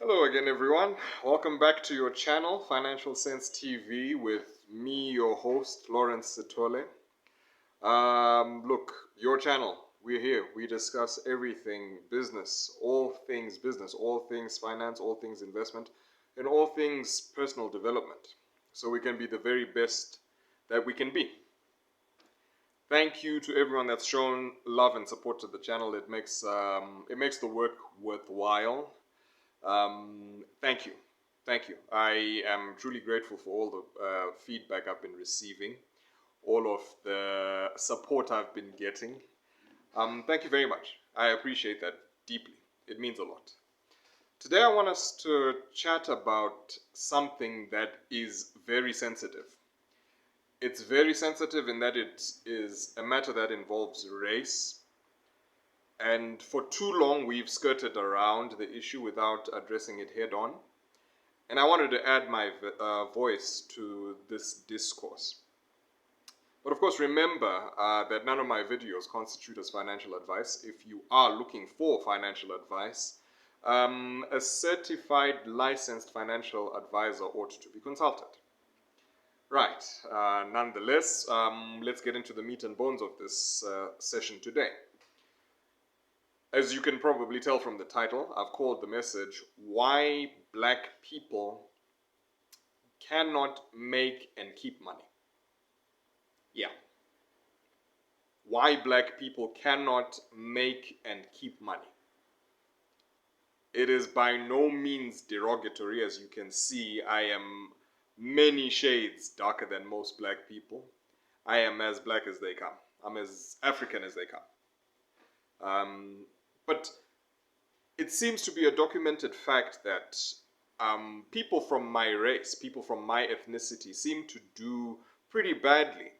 Hello again, everyone. Welcome back to your channel, Financial Sense TV, with me, your host, Lawrence Sitole. Look, your channel. We're here. We discuss everything business, all things finance, all things investment, and all things personal development, so we can be the very best that we can be. Thank you to everyone that's shown love and support to the channel. It makes the work worthwhile. Thank you. Thank you. I am truly grateful for all the feedback I've been receiving, all of the support I've been getting. Thank you very much. I appreciate that deeply. It means a lot. Today I want us to chat about something that is very sensitive. It's very sensitive in that it is a matter that involves race. And for too long, we've skirted around the issue without addressing it head on. And I wanted to add my voice to this discourse. But of course, remember that none of my videos constitute as financial advice. If you are looking for financial advice, a certified licensed financial advisor ought to be consulted. Right. Nonetheless, let's get into the meat and bones of this session today. As you can probably tell from the title, I've called the message, Why Black People Cannot Make and Keep Money. Yeah. Why black people cannot make and keep money. It is by no means derogatory. As you can see, I am many shades darker than most black people. I am as black as they come. I'm as African as they come. But it seems to be a documented fact that people from my race, people from my ethnicity, seem to do pretty badly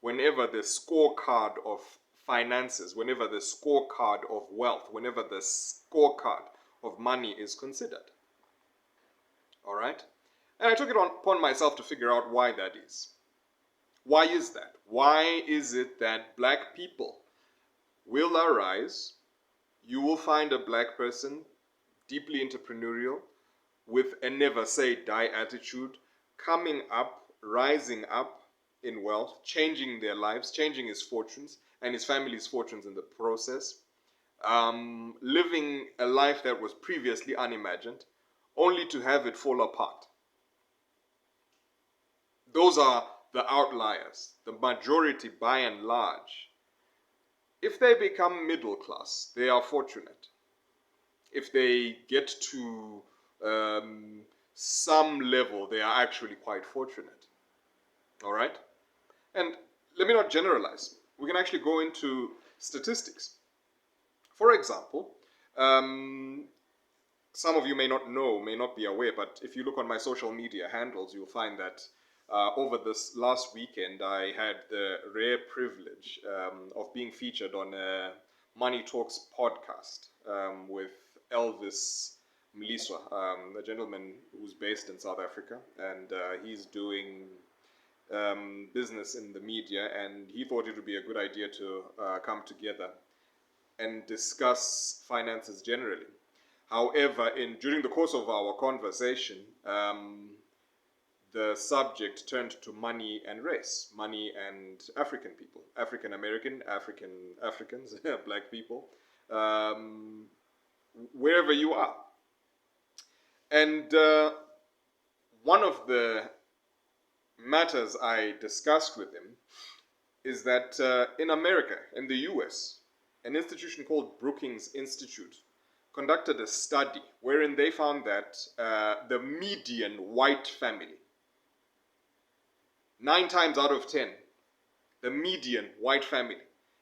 whenever the scorecard of finances, whenever the scorecard of wealth, whenever the scorecard of money is considered. All right? And I took it upon myself to figure out why that is. Why is that? Why is it that black people will arise? You will find a black person, deeply entrepreneurial, with a never say die attitude, coming up, rising up in wealth, changing their lives, changing his fortunes and his family's fortunes in the process, living a life that was previously unimagined, only to have it fall apart. Those are the outliers. The majority, by and large, if they become middle class, they are fortunate. If they get to some level, they are actually quite fortunate. All right? And let me not generalize. We can actually go into statistics. For example, some of you may not know, may not be aware, but if you look on my social media handles, you'll find that over this last weekend, I had the rare privilege of being featured on a Money Talks podcast with Elvis Mliswa, a gentleman who's based in South Africa, and he's doing business in the media, and he thought it would be a good idea to come together and discuss finances generally. However, during the course of our conversation, the subject turned to money and race, money and African people, African American, Africans, black people, wherever you are. And one of the matters I discussed with him is that in America, in the US, an institution called Brookings Institute conducted a study wherein they found that the median white family, 9 times out of 10, the median white family,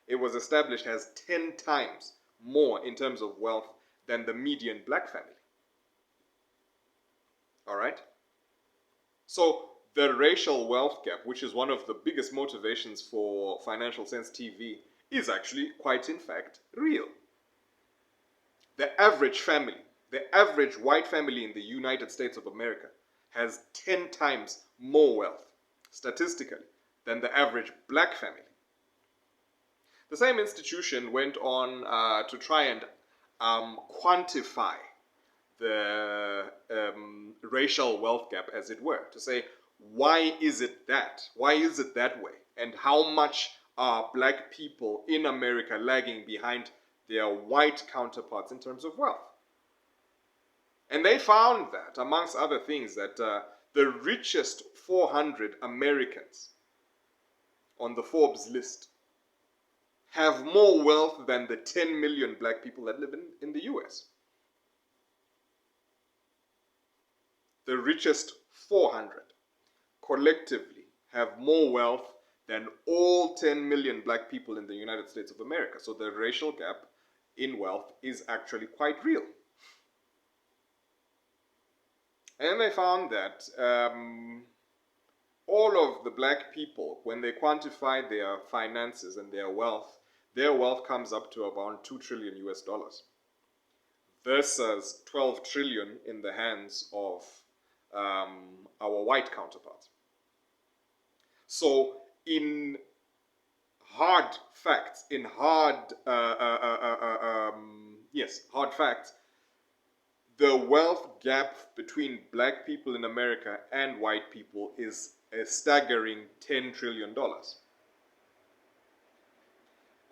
it was established, has 10 times more in terms of wealth than the median black family. All right? So the racial wealth gap, which is one of the biggest motivations for Financial Sense TV, is actually quite, in fact, real. The average family, the average white family in the United States of America has 10 times more wealth, statistically, than the average black family. The same institution went on to try and quantify the racial wealth gap, as it were, to say, why is it that? Why is it that way? And how much are black people in America lagging behind their white counterparts in terms of wealth? And they found that, amongst other things, that the richest 400 Americans on the Forbes list have more wealth than the 10 million black people that live in the US. The richest 400 collectively have more wealth than all 10 million black people in the United States of America. So the racial gap in wealth is actually quite real. And they found that all of the black people, when they quantify their finances and their wealth comes up to about 2 trillion US dollars versus 12 trillion in the hands of our white counterparts. So in hard facts, hard facts, the wealth gap between black people in America and white people is a staggering $10 trillion.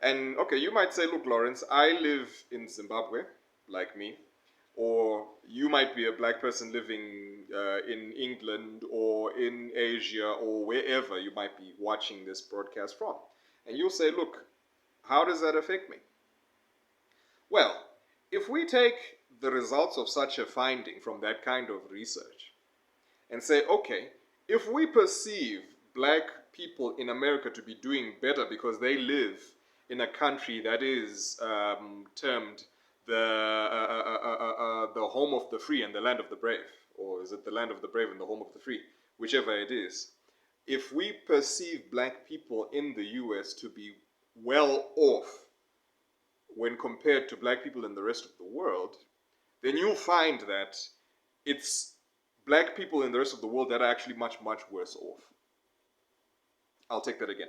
And okay, you might say, look, Lawrence, I live in Zimbabwe, like me, or you might be a black person living in England or in Asia or wherever you might be watching this broadcast from. And you'll say, look, how does that affect me? Well, if we take the results of such a finding from that kind of research and say, okay, if we perceive black people in America to be doing better because they live in a country that is termed the home of the free and the land of the brave, or is it the land of the brave and the home of the free, whichever it is, if we perceive black people in the US to be well off when compared to black people in the rest of the world, then you'll find that it's black people in the rest of the world that are actually much, much worse off. I'll take that again.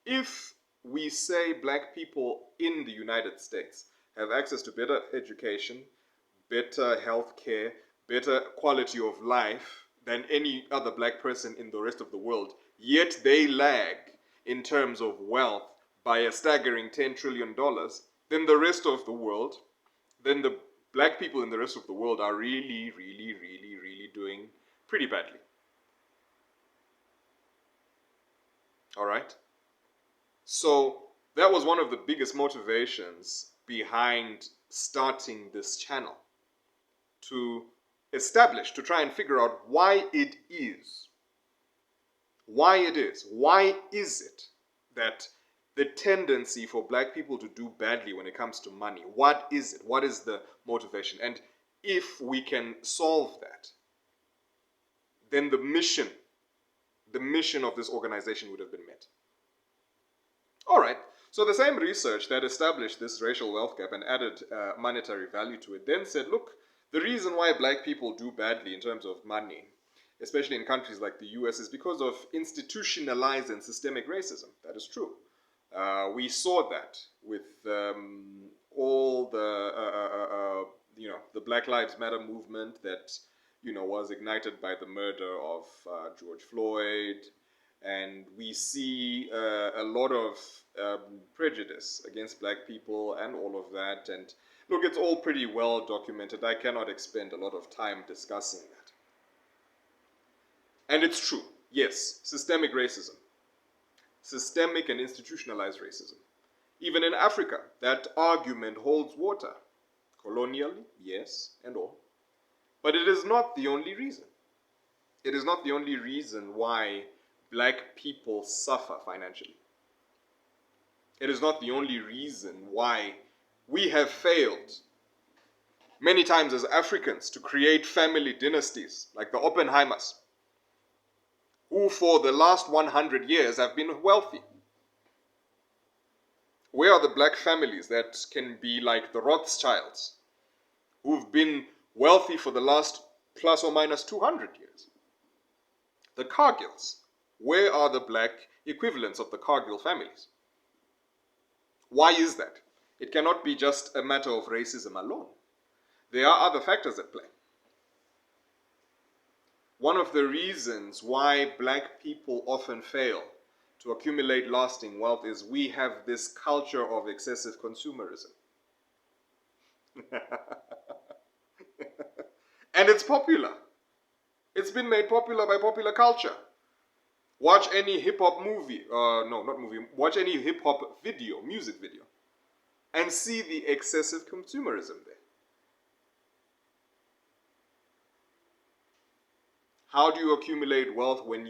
If we say black people in the United States have access to better education, better health care, better quality of life than any other black person in the rest of the world, yet they lag in terms of wealth by a staggering $10 trillion, then the rest of the world, then the black people in the rest of the world are really, really, really, really doing pretty badly. All right? So that was one of the biggest motivations behind starting this channel, to establish, to try and figure out why it is. Why is it that the tendency for black people to do badly when it comes to money? What is it? What is the motivation? And if we can solve that, then the mission of this organization would have been met. All right, so the same research that established this racial wealth gap and added monetary value to it then said, look, the reason why black people do badly in terms of money, especially in countries like the US, is because of institutionalized and systemic racism. That is true. We saw that with all the the Black Lives Matter movement that was ignited by the murder of George Floyd, and we see a lot of prejudice against black people and all of that. And look, it's all pretty well documented. I cannot expend a lot of time discussing that. And it's true, yes, systemic racism. Systemic and institutionalized racism. Even in Africa, that argument holds water. Colonially, yes, and all. But it is not the only reason. It is not the only reason why black people suffer financially. It is not the only reason why we have failed many times as Africans to create family dynasties like the Oppenheimers, who for the last 100 years have been wealthy. Where are the black families that can be like the Rothschilds, who've been wealthy for the last plus or minus 200 years? The Cargills. Where are the black equivalents of the Cargill families? Why is that? It cannot be just a matter of racism alone. There are other factors at play. One of the reasons why black people often fail to accumulate lasting wealth is we have this culture of excessive consumerism. And it's popular. It's been made popular by popular culture. Watch any hip hop movie, no, not movie, watch any hip hop video, music video, and see the excessive consumerism there. How do you accumulate wealth when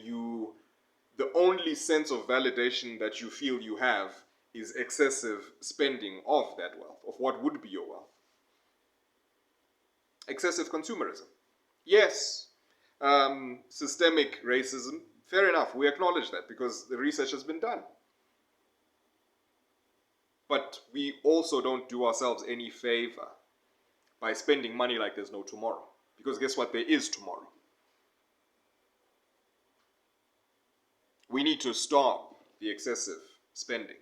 the only sense of validation that you feel you have is excessive spending of that wealth, of what would be your wealth? Excessive consumerism. Yes, systemic racism. Fair enough, we acknowledge that because the research has been done. But we also don't do ourselves any favor by spending money like there's no tomorrow. Because guess what? There is tomorrow. We need to stop the excessive spending.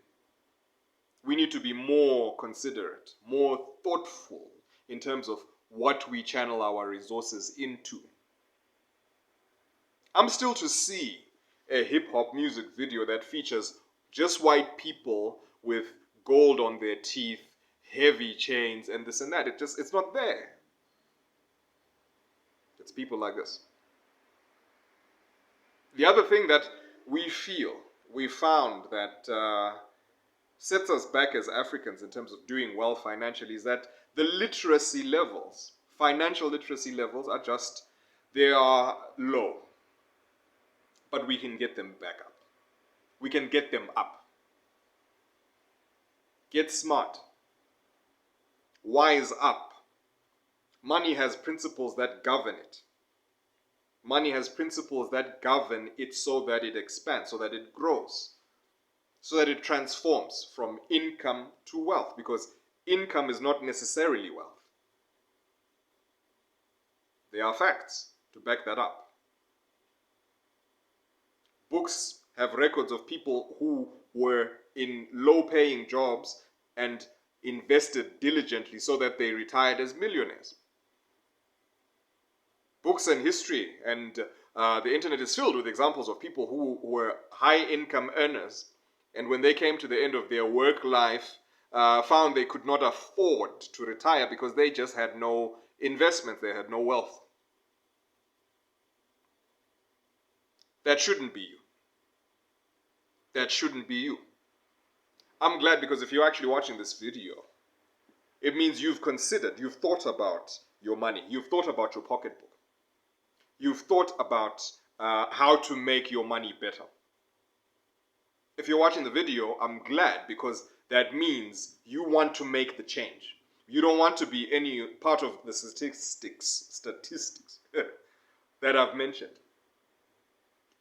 We need to be more considerate, more thoughtful in terms of what we channel our resources into. I'm still to see a hip-hop music video that features just white people with gold on their teeth, heavy chains, and this and that. It's not there. It's people like this. The other thing that we found that sets us back as Africans in terms of doing well financially is that the literacy levels, financial literacy levels they are low. But we can get them back up. We can get them up. Get smart. Wise up. Money has principles that govern it. Money has principles that govern it so that it expands, so that it grows, so that it transforms from income to wealth, because income is not necessarily wealth. There are facts to back that up. Books have records of people who were in low-paying jobs and invested diligently so that they retired as millionaires. Books and history and the internet is filled with examples of people who were high-income earners, and when they came to the end of their work life, found they could not afford to retire because they just had no investments, they had no wealth. That shouldn't be you. That shouldn't be you. I'm glad, because if you're actually watching this video, it means you've considered, you've thought about your money, you've thought about your pocketbook, you've thought about how to make your money better. If you're watching the video, I'm glad, because that means you want to make the change. You don't want to be any part of the statistics that I've mentioned.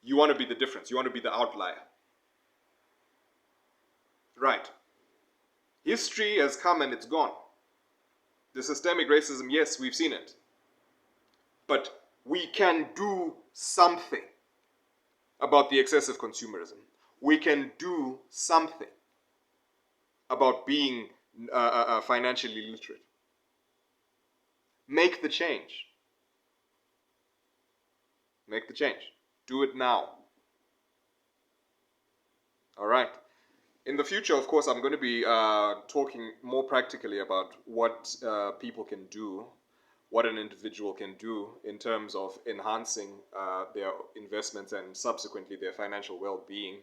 You want to be the difference. You want to be the outlier. Right. History has come and it's gone. The systemic racism, yes, we've seen it. But we can do something about the excessive consumerism. We can do something about being financially literate. Make the change. Make the change. Do it now. All right. In the future, of course, I'm going to be talking more practically about what people can do, what an individual can do in terms of enhancing their investments and subsequently their financial well-being.